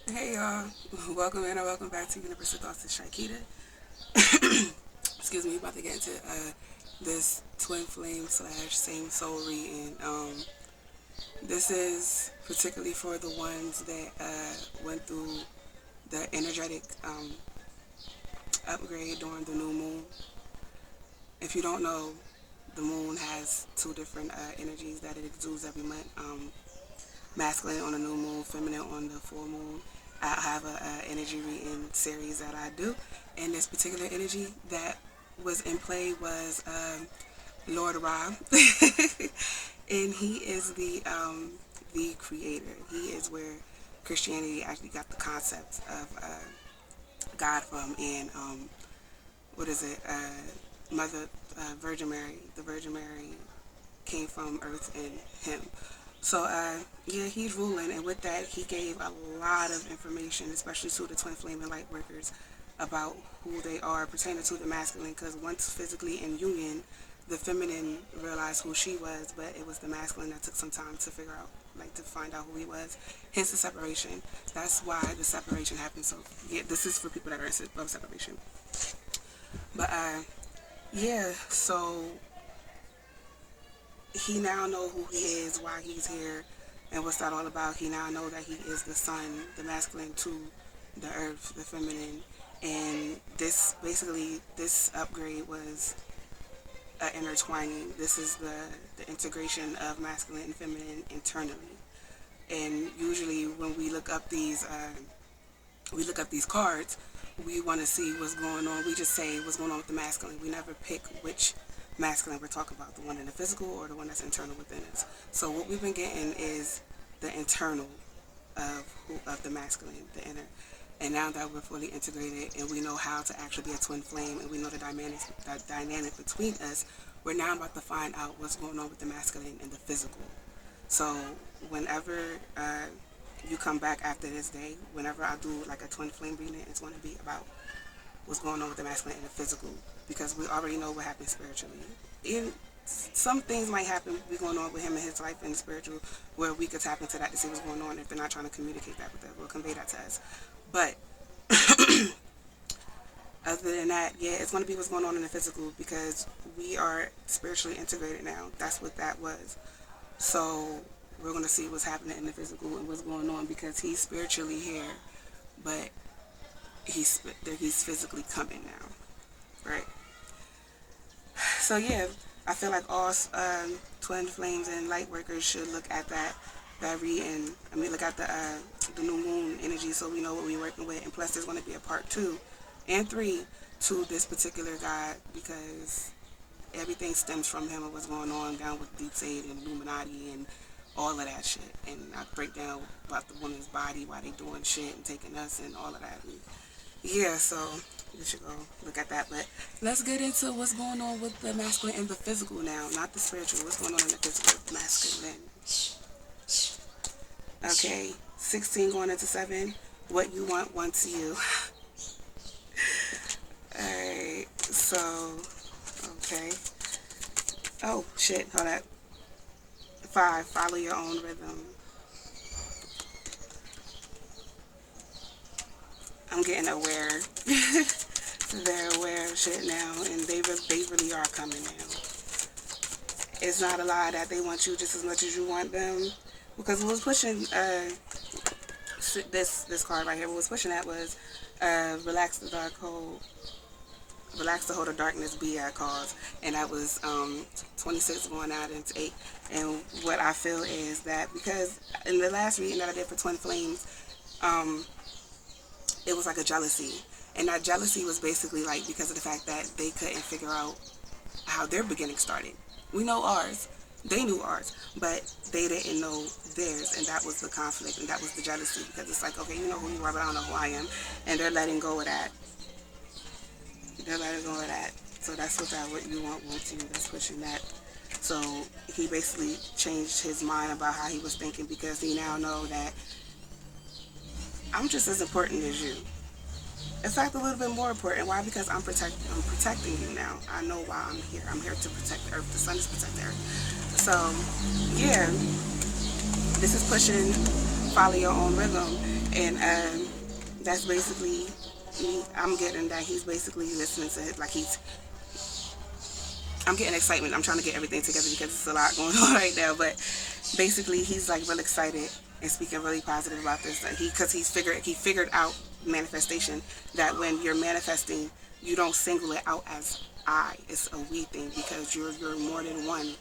Hey y'all, welcome in or welcome back to Universal Thoughts with Shakita. Excuse me, about to get into this twin flame slash same soul reading. This is particularly for the ones that went through the energetic upgrade during the new moon. If you don't know, the moon has two different energies that it exudes every month. Masculine on the new moon, feminine on the full moon. I have a energy reading series that I do, and this particular energy that was in play was Lord Ra, and he is the creator. He is where Christianity actually got the concept of God from, and what is it? Mother Virgin Mary. The Virgin Mary came from Earth and him. So, yeah, he's ruling, and with that, he gave a lot of information, especially to the twin flame and light workers, about who they are pertaining to the masculine. Because once physically in union, the feminine realized who she was, but it was the masculine that took some time to figure out, like to find out who he was. Hence the separation. That's why the separation happened. So, yeah, this is for people that are of separation. But, yeah, so he now know who he is, why he's here, and what's that all about. He now know that he is the sun, the masculine to the earth, the feminine, and this upgrade was an intertwining. This is the integration of masculine and feminine internally. And usually when we look up these cards, we want to see what's going on. We just say what's going on with the masculine. We never pick which masculine we're talking about, the one in the physical or the one that's internal within us. So what we've been getting is the internal of the masculine, the inner. And now that we're fully integrated and we know how to actually be a twin flame and we know the dynamic between us, we're now about to find out what's going on with the masculine and the physical. So whenever you come back after this day, whenever I do like a twin flame reading, it's going to be about what's going on with the masculine and the physical, because we already know what happens spiritually. And some things might happen be going on with him in his life in the spiritual, where we could tap into that to see what's going on. If they're not trying to communicate that with us, we'll convey that to us. But other than that, yeah, it's going to be what's going on in the physical, because we are spiritually integrated now. That's what that was. So we're going to see what's happening in the physical and what's going on, because he's spiritually here, but he's physically coming now, right? So yeah, I feel like all twin flames and light workers should look at that reading. I mean, look at the new moon energy, so we know what we're working with. And plus, there's going to be a part 2 and 3 to this particular guy, because everything stems from him and what's going on down with Deep State and Illuminati and all of that shit. And I break down about the woman's body, why they doing shit and taking us and all of that. And yeah, so we should go look at that. But let's get into what's going on with the masculine and the physical now, not the spiritual. What's going on in the physical, masculine? Okay, 16 going into 7. What you want wants you. Alright, so, okay. Oh, shit, hold up. 5, follow your own rhythm. I'm getting aware. They're aware of shit now, and they really are coming now. It's not a lie that they want you just as much as you want them, because what was pushing this card right here, what was pushing that was relax the hold of darkness be at cause, and that was 26 going out into 8. And what I feel is that, because in the last reading that I did for twin flames, it was like a jealousy, and that jealousy was basically like because of the fact that they couldn't figure out how their beginning started. We know ours, they knew ours, but they didn't know theirs, and that was the conflict, and that was the jealousy, because it's like, okay, you know who you are, but I don't know who I am, and they're letting go of that. They're letting go of that. So that's what you want you. That's pushing that. So he basically changed his mind about how he was thinking, because he now know that I'm just as important as you. In fact, a little bit more important. Why? Because I'm protecting you now. I know why I'm here. I'm here to protect the earth. The sun is protecting the earth. So, yeah, this is pushing follow your own rhythm. And that's basically me. I'm getting that he's basically listening to it, like I'm getting excitement. I'm trying to get everything together because it's a lot going on right now. But basically, he's like real excited and speaking really positive about this. Because he figured out manifestation, that when you're manifesting, you don't single it out as I. It's a we thing, because you're more than one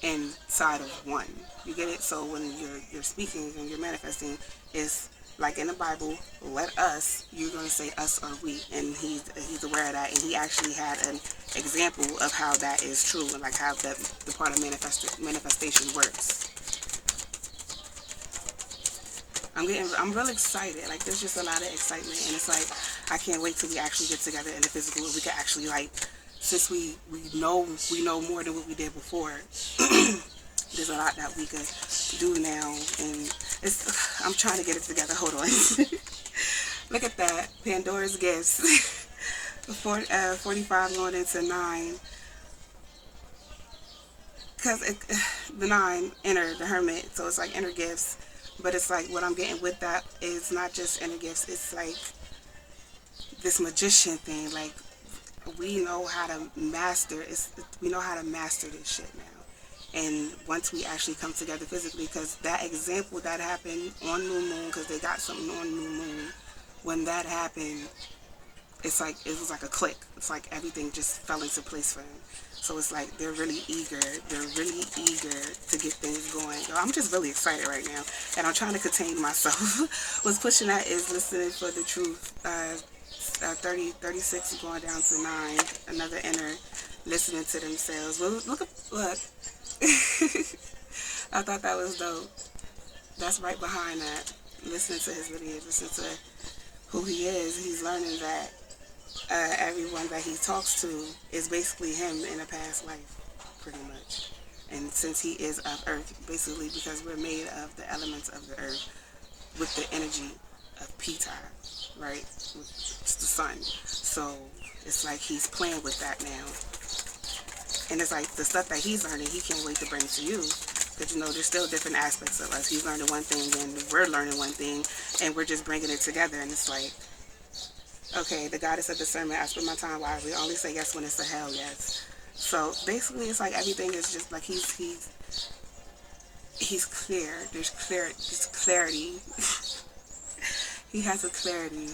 inside of one. You get it? So when you're speaking and you're manifesting, it's like in the Bible, let us, you're going to say us or we. And he's aware of that. And he actually had an example of how that is true, and like how the part of manifestation works. I'm real excited. Like, there's just a lot of excitement. And it's like, I can't wait till we actually get together in the physical, where we can actually, like, since we know more than what we did before, there's a lot that we could do now. And I'm trying to get it together. Hold on. Look at that. Pandora's Gifts. 45 going into 9. Because the 9, inner, the Hermit. So it's like inner gifts. But it's like, what I'm getting with that is not just inner gifts. It's like this magician thing. Like, we know how to master. We know how to master this shit now. And once we actually come together physically, because that example that happened on New Moon, because they got something on New Moon, when that happened, it's like, it was like a click. It's like everything just fell into place for them. So it's like they're really eager. They're really eager to get things going. I'm just really excited right now, and I'm trying to contain myself. What's pushing that is listening for the truth. 36 going down to 9. Another inner, listening to themselves. Well, look. I thought that was dope. That's right behind that. Listening to his lineage, listening to who he is. He's learning that everyone that he talks to is basically him in a past life, pretty much. And since he is of earth, basically, because we're made of the elements of the earth with the energy of Pita, right? It's the sun. So it's like he's playing with that now. And it's like the stuff that he's learning, he can't wait to bring to you. Because, you know, there's still different aspects of us. He's learning one thing and we're learning one thing, and we're just bringing it together. And it's like, okay, the goddess of discernment, I spend my time wisely. Only say yes when it's a hell yes. So basically, it's like everything is just like he's clear. There's clarity. He has a clarity.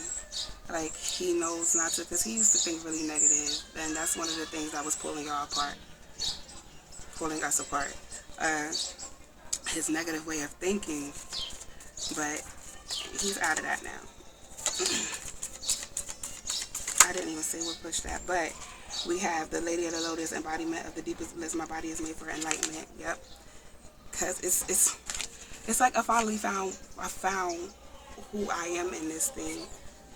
Like, he knows not to, because he used to think really negative, and that's one of the things that was pulling y'all apart, pulling us apart. His negative way of thinking, but he's out of that now. I didn't even say what pushed that, but we have the Lady of the Lotus, embodiment of the deepest bliss. My body is made for enlightenment. Yep. Because it's like I found who I am in this thing.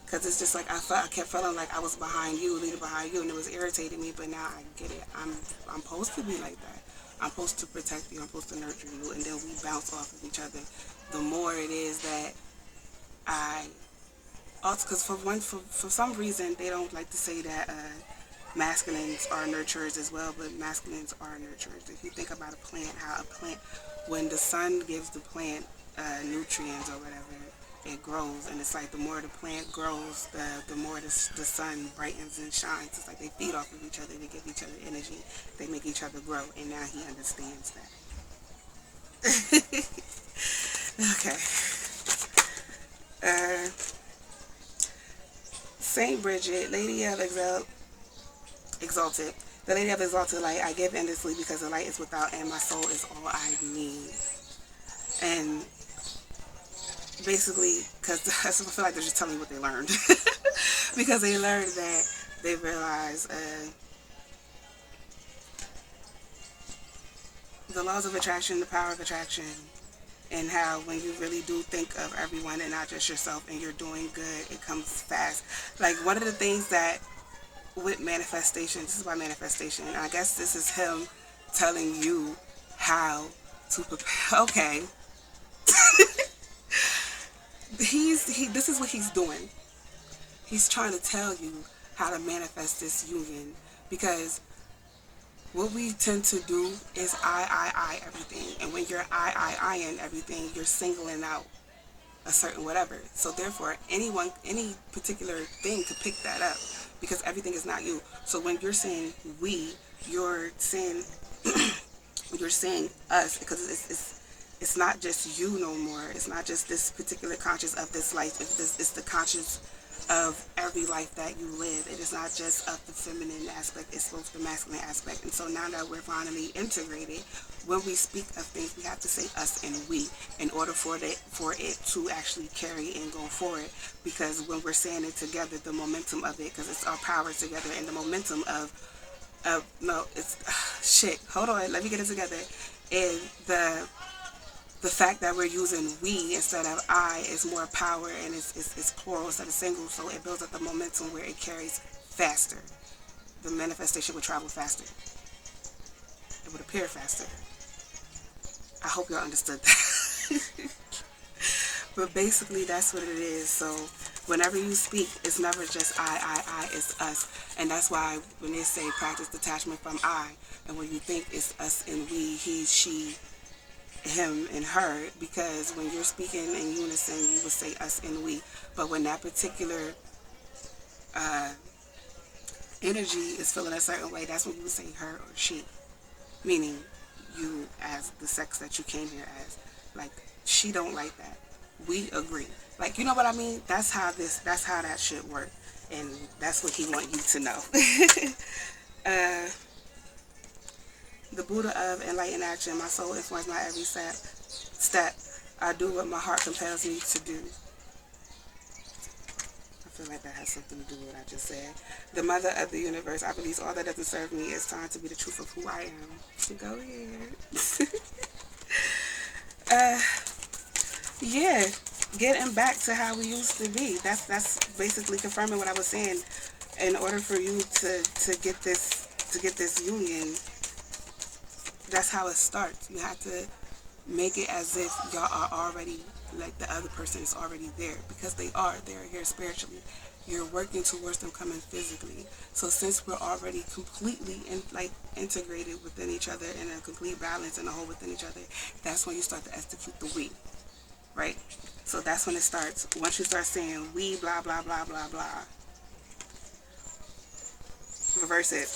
Because it's just like I kept feeling like I was behind you, leading behind you, and it was irritating me. But now I get it. I'm supposed to be like that. I'm supposed to protect you. I'm supposed to nurture you, and then we bounce off of each other. The more it is that because for some reason they don't like to say that masculines are nurturers as well, but masculines are nurturers. If you think about a plant, when the sun gives the plant nutrients or whatever, it grows, and it's like the more the plant grows, the more the sun brightens and shines. It's like they feed off of each other, they give each other energy, they make each other grow, and now he understands that. Okay. Saint Bridget, Lady of Exalted. The Lady of Exalted Light, I give endlessly because the light is without and my soul is all I need. And basically, because I feel like they're just telling me what they learned. Because they learned that they realized the laws of attraction, the power of attraction, and how when you really do think of everyone and not just yourself and you're doing good, it comes fast. Like, one of the things that with manifestation, this is about manifestation, and I guess this is him telling you how to prepare. Okay. This is what he's doing. He's trying to tell you how to manifest this union, because what we tend to do is I everything. And when you're I in everything, you're singling out a certain whatever. So therefore, any particular thing could pick that up because everything is not you. So when you're saying we, you're saying you're saying us because it's not just you no more. It's not just this particular conscious of this life. It's the conscious of every life that you live. It is not just of the feminine aspect, it's both the masculine aspect. And so now that we're finally integrated, when we speak of things, we have to say us and we in order for it to actually carry and go forward. Because when we're saying it together, the momentum of it, because it's our power together, and the momentum of no, it's shit. Hold on, let me get it together. And the fact that we're using we instead of I is more power, and it's plural instead of single, so it builds up the momentum where it carries faster. The manifestation would travel faster. It would appear faster. I hope y'all understood that. But basically that's what it is. So whenever you speak, it's never just I, it's us. And that's why when they say practice detachment from I, and when you think it's us and we, he, she, him and her, because when you're speaking in unison you would say us and we, but when that particular energy is feeling a certain way, that's when you would say her or she, meaning you as the sex that you came here as. Like, she don't like that, we agree, like, you know what I mean? That's how that shit work, and that's what he want you to know. The Buddha of enlightened action. My soul informs my every step. I do what my heart compels me to do. I feel like that has something to do with what I just said. The mother of the universe. I release all that doesn't serve me. It's time to be the truth of who I am. Go ahead. Yeah. Getting back to how we used to be. That's basically confirming what I was saying. In order for you to get this union, that's how it starts. You have to make it as if y'all are already, like the other person is already there, because they're here spiritually. You're working towards them coming physically. So since we're already completely integrated within each other, in a complete balance and a whole within each other, that's when you start to execute the we, right? So that's when it starts. Once you start saying we blah blah blah blah blah, reverse it.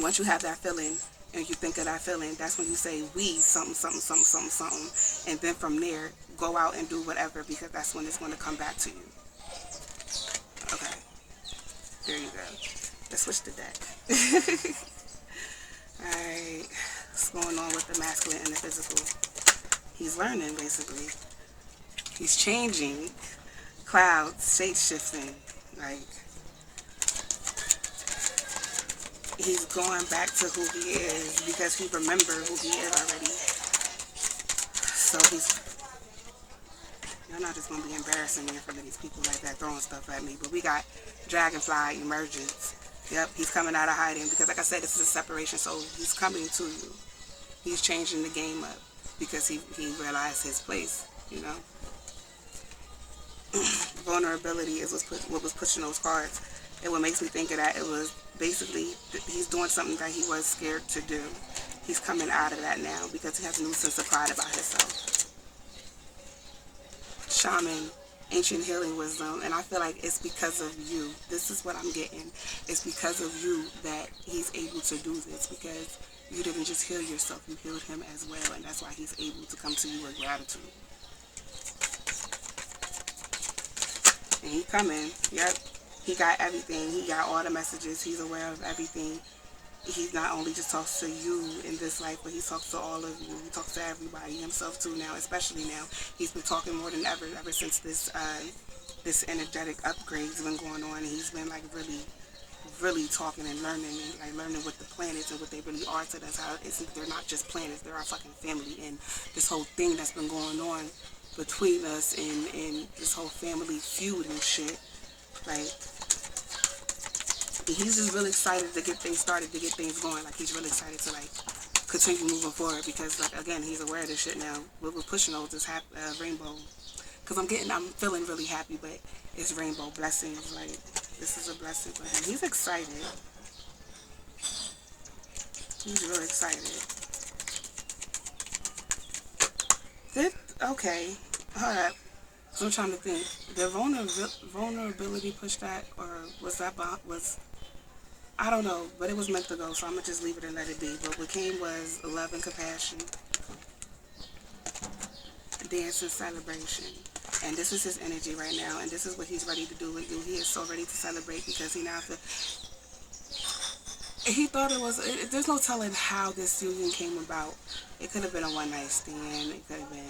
Once you have that feeling and you think of that feeling, that's when you say we something something something something something, and then from there go out and do whatever, because that's when it's going to come back to you. Okay, there you go. Let's switch the deck. Alright, what's going on with the masculine and the physical? He's learning, basically. He's changing. Clouds, shape shifting. Like, he's going back to who he is because he remembers who he is already. So you're not just going to be embarrassing me in front of these people like that, throwing stuff at me. But we got Dragonfly Emergence. Yep, he's coming out of hiding because, like I said, this is a separation, so he's coming to you. He's changing the game up because he realized his place, you know. Vulnerability is what was pushing those cards. And what makes me think of that, it was basically he's doing something that he was scared to do. He's coming out of that now because he has a new sense of pride about himself. Shaman, ancient healing wisdom, and I feel like it's because of you. This is what I'm getting. It's because of you that he's able to do this, because you didn't just heal yourself, you healed him as well, and that's why he's able to come to you with gratitude. And he coming. Yep. He got everything. He got all the messages. He's aware of everything. He not only just talks to you in this life, but he talks to all of you. He talks to everybody, himself too now, especially now. He's been talking more than ever since this energetic upgrade's been going on. And he's been like really talking and learning, and like learning what the planets and what they really are to us. How they're not just planets, they're our fucking family. And this whole thing that's been going on between us and this whole family feud and shit, like, he's just really excited to get things started, to get things going. Like, he's really excited to like continue moving forward, because like, again, he's aware of this shit now. What we're pushing over this rainbow, because I'm feeling really happy, but it's rainbow blessings. Like, this is a blessing for him. He's excited. He's really excited. Okay, hold up. So I'm trying to think. Did vulnerability push that, or was that was I don't know, but it was meant to go. So I'm gonna just leave it and let it be. But what came was love and compassion, dance and celebration. And this is his energy right now, and this is what he's ready to do and do. He is so ready to celebrate because he now feel, he thought it was. There's no telling how this union came about. It could have been a one night stand. It could have been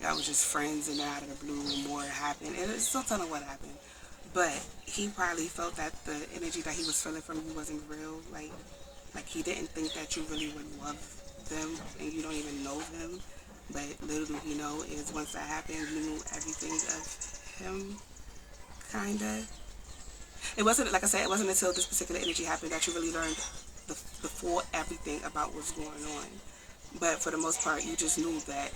y'all was just friends, and then out of the blue, more happened. And it's no telling what happened. But he probably felt that the energy that he was feeling from you wasn't real. Like he didn't think that you really would love them, and you don't even know them. But little do he know is once that happened, you knew everything of him, kinda. It wasn't, like I said, it wasn't until this particular energy happened that you really learned the full everything about what's going on. But for the most part, you just knew that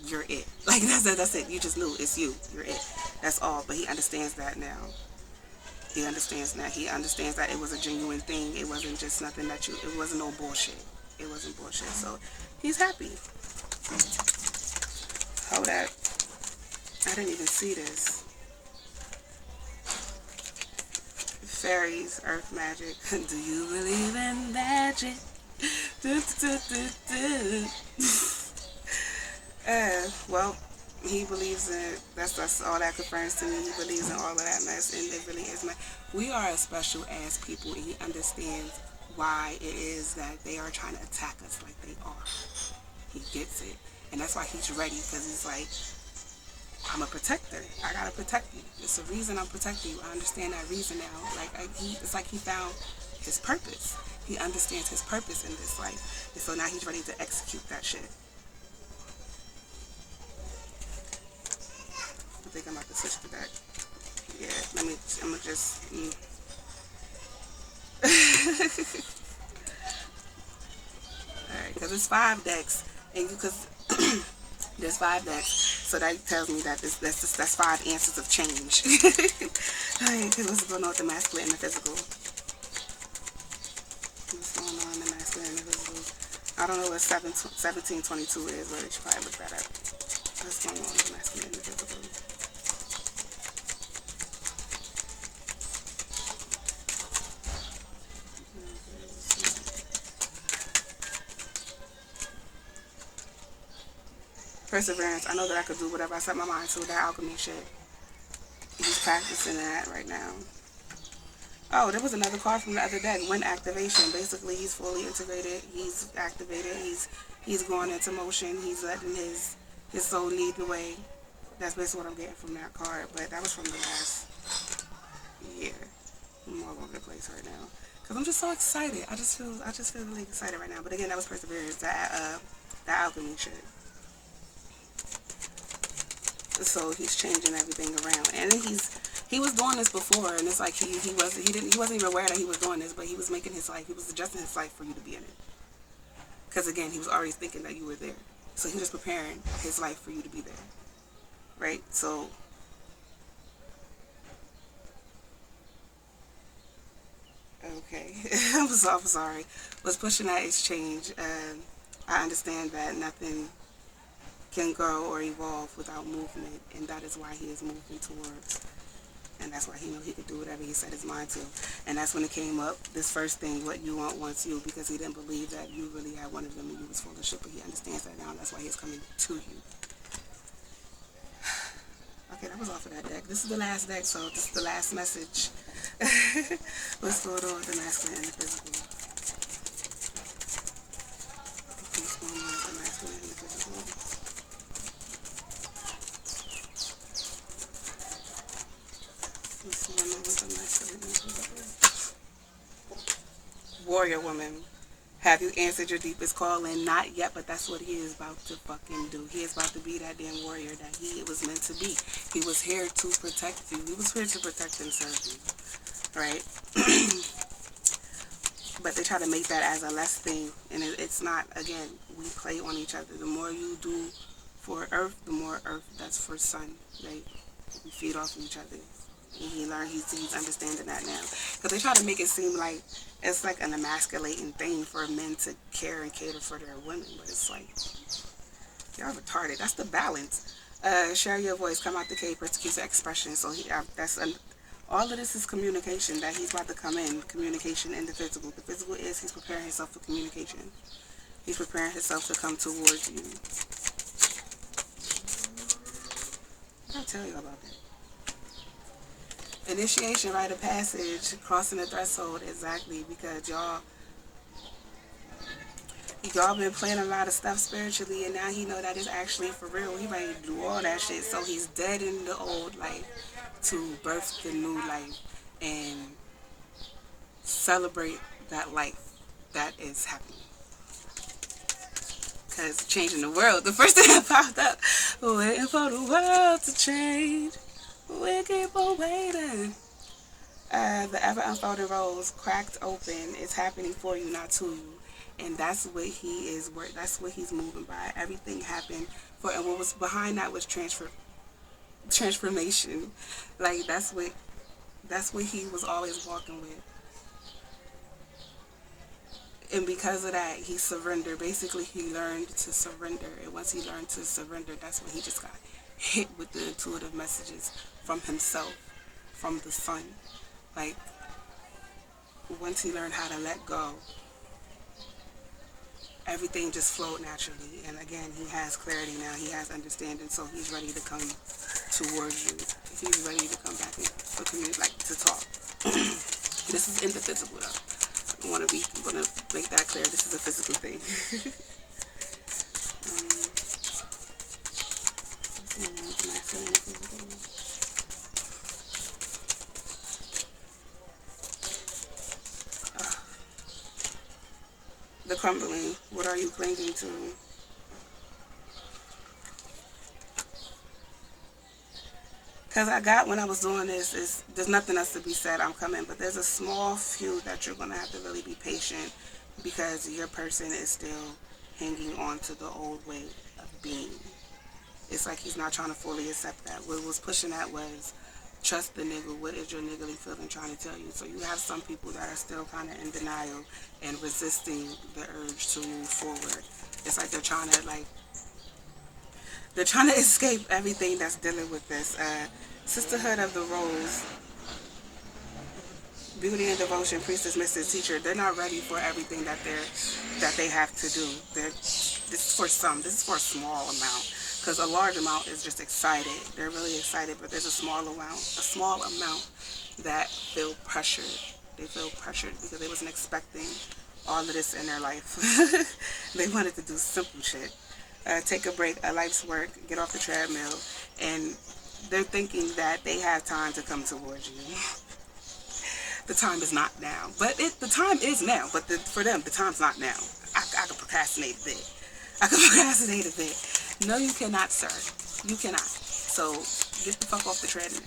you're it. Like that's it. You just knew it's you. You're it. That's all. But he understands that now. He understands that. He understands that it was a genuine thing. It wasn't just nothing that you. It wasn't no bullshit. It wasn't bullshit. So he's happy. Hold that. I didn't even see this. Fairies, earth magic. Do you believe in magic? Do, do, do, do. Well, he believes in that's all that confirms to me. He believes in all of that mess, and it really is. We are as special as people, and he understands why it is that they are trying to attack us like they are. He gets it, and that's why he's ready because he's like, I'm a protector. I gotta protect you. It's a reason I'm protecting you. I understand that reason now. It's like he found his purpose. He understands his purpose in this life, and so now he's ready to execute that shit. I think I'm about to switch to that. Yeah, I'm gonna just. Alright, because it's 5 decks, and because there's 5 decks, so that tells me that that's 5 answers of change. Alright, because what's going on with the masculine and the physical? What's going on in the masculine and the physical? I don't know what 1722 is, but you should probably look that up. What's going on with the masculine and the physical? Perseverance. I know that I could do whatever I set my mind to. That alchemy shit. He's practicing that right now. Oh, there was another card from the other deck. Wind activation. Basically, he's fully integrated. He's activated. He's going into motion. He's letting his soul lead the way. That's basically what I'm getting from that card. But that was from the last year. I'm all over the place right now because I'm just so excited. I just feel really excited right now. But again, that was perseverance. That alchemy shit. So he's changing everything around, and then he was doing this before, and it's like he wasn't even aware that he was doing this, but he was making his life, he was adjusting his life for you to be in it. Because again, he was already thinking that you were there, so he was preparing his life for you to be there, right? So okay, I'm sorry. What's pushing that is change. I understand that nothing can grow or evolve without movement, and that is why he is moving towards, and that's why he knew he could do whatever he set his mind to. And that's when it came up, this first thing, what you want wants you, because he didn't believe that you really had one of them and you was full of shit, but he understands that now, and that's why he's coming to you. Okay, that was off of that deck. This is the last deck, so this is the last message. What's going on with the masculine and the physical? What's going on with the masculine and the physical? Warrior woman, have you answered your deepest calling? Not yet, but that's what he is about to fucking do. He is about to be that damn warrior that he was meant to be. He was here to protect you. He was here to protect and serve you, right? But they try to make that as a less thing, and it's not. Again, we play on each other. The more you do for Earth, the more Earth does for Sun, right? We feed off of each other. And he learned, he's understanding that now. Because they try to make it seem like it's like an emasculating thing for men to care and cater for their women. But it's like, y'all retarded. That's the balance. Share your voice, come out the cave, persecute the expression. So all of this is communication that he's about to come in. Communication in the physical. The physical is he's preparing himself for communication. He's preparing himself to come towards you. I'll tell you about that. Initiation, rite of passage, crossing the threshold, exactly, because y'all been playing a lot of stuff spiritually, and now he know that it's actually for real. He ready to do all that shit, so he's dead in the old life to birth the new life and celebrate that life that is happening. Because changing the world, the first thing that popped up, waiting for the world to change, we keep on waiting. The ever unfolding rose cracked open is happening for you, not to you. And that's what he is. That's what he's moving by. Everything happened for, and what was behind that was transformation. Like that's what he was always walking with. And because of that, he surrendered. Basically, he learned to surrender. And once he learned to surrender, that's when he just got hit with the intuitive messages from himself, from the sun. Like once he learned how to let go, everything just flowed naturally. And again, he has clarity now. He has understanding, so he's ready to come towards you. He's ready to come back and for community, like to talk. This is in the physical, though. I'm gonna make that clear. This is a physical thing. The crumbling. What are you clinging to? Because I got when I was doing this, there's nothing else to be said. I'm coming, but there's a small few that you're going to have to really be patient because your person is still hanging on to the old way of being. It's like he's not trying to fully accept that. What was pushing that was trust the nigga. What is your niggly feeling trying to tell you? So you have some people that are still kind of in denial and resisting the urge to move forward. It's like they're trying to escape everything that's dealing with this. Sisterhood of the Rose, Beauty and Devotion, Priestess, Mrs. Teacher, they're not ready for everything that they have to do. This is for some. This is for a small amount. Because a large amount is just excited. They're really excited, but there's a small amount that feel pressured. They feel pressured because they wasn't expecting all of this in their life. They wanted to do simple shit. Take a break, a life's work, get off the treadmill, and they're thinking that they have time to come towards you. The time is not now. But the time is now. But for them, the time's not now. I can procrastinate a bit. No, you cannot, sir. You cannot. So get the fuck off the treadmill.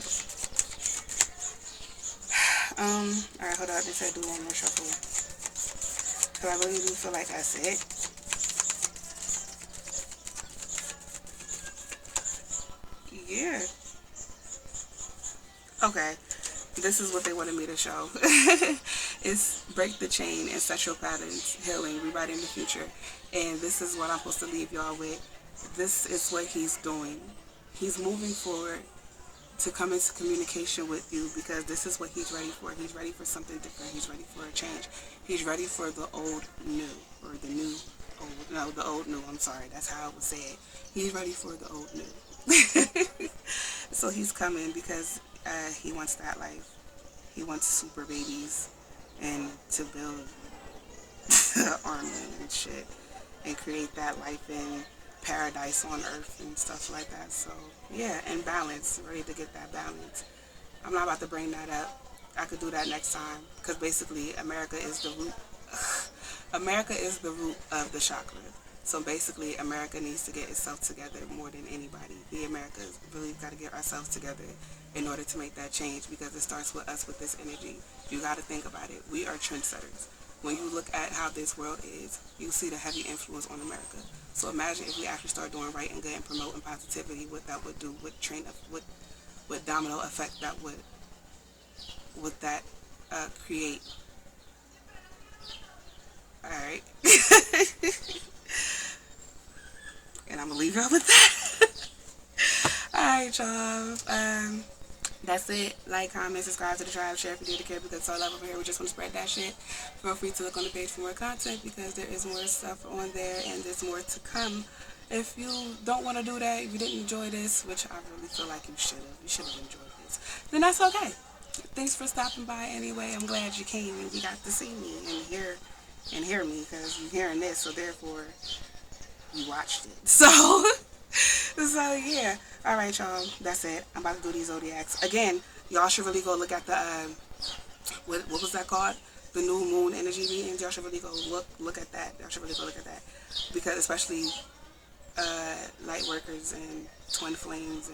Alright, hold on. I just do one more shuffle. Because I really do feel like that's it. Yeah. Okay. This is what they wanted me to show. It's break the chain, ancestral patterns, healing, rewriting the future. And this is what I'm supposed to leave y'all with. This is what he's doing. He's moving forward to come into communication with you because this is what he's ready for. He's ready for something different. He's ready for a change. He's ready for the old new, or the new old. No, the old new. I'm sorry. That's how I would say it. He's ready for the old new. So he's coming because he wants that life. He wants super babies and to build army and shit and create that life in paradise on earth and stuff like that. So yeah, and balance, ready to get that balance. I'm not about to bring that up. I could do that next time because basically America is the root. America is the root of the chakra. So basically America needs to get itself together more than anybody. The Americans really got to get ourselves together in order to make that change because it starts with us with this energy. You got to think about it. We are trendsetters. When you look at how this world is, you see the heavy influence on America. So imagine if we actually start doing right and good and promoting positivity, what that would do, what domino effect that would that create. Alright. And I'm going to leave y'all with that. Alright, y'all. That's it. Like, comment, subscribe to the tribe, share if you did care, because so love over here. We just want to spread that shit. Feel free to look on the page for more content, because there is more stuff on there and there's more to come. If you don't want to do that, if you didn't enjoy this, which I really feel like you should have enjoyed this, then that's okay. Thanks for stopping by anyway. I'm glad you came and you got to see me and hear me, because you're hearing this, so therefore you watched it. So yeah. Alright, y'all. That's it. I'm about to do these zodiacs. Again, y'all should really go look at the what was that called? The new moon energy readings. Y'all should really go look at that. Y'all should really go look at that. Because especially light workers and twin flames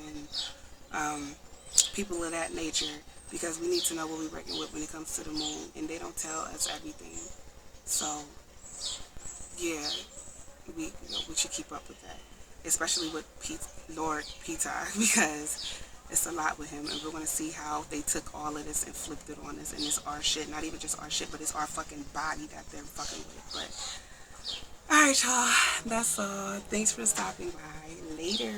and people of that nature, because we need to know what we're working with when it comes to the moon, and they don't tell us everything. So yeah, we should keep up with that, especially with Lord Peter, because it's a lot with him, and we're going to see how they took all of this and flipped it on us, and it's our shit. Not even just our shit, but it's our fucking body that they're fucking with. But alright, y'all, that's all. Thanks for stopping by. Later.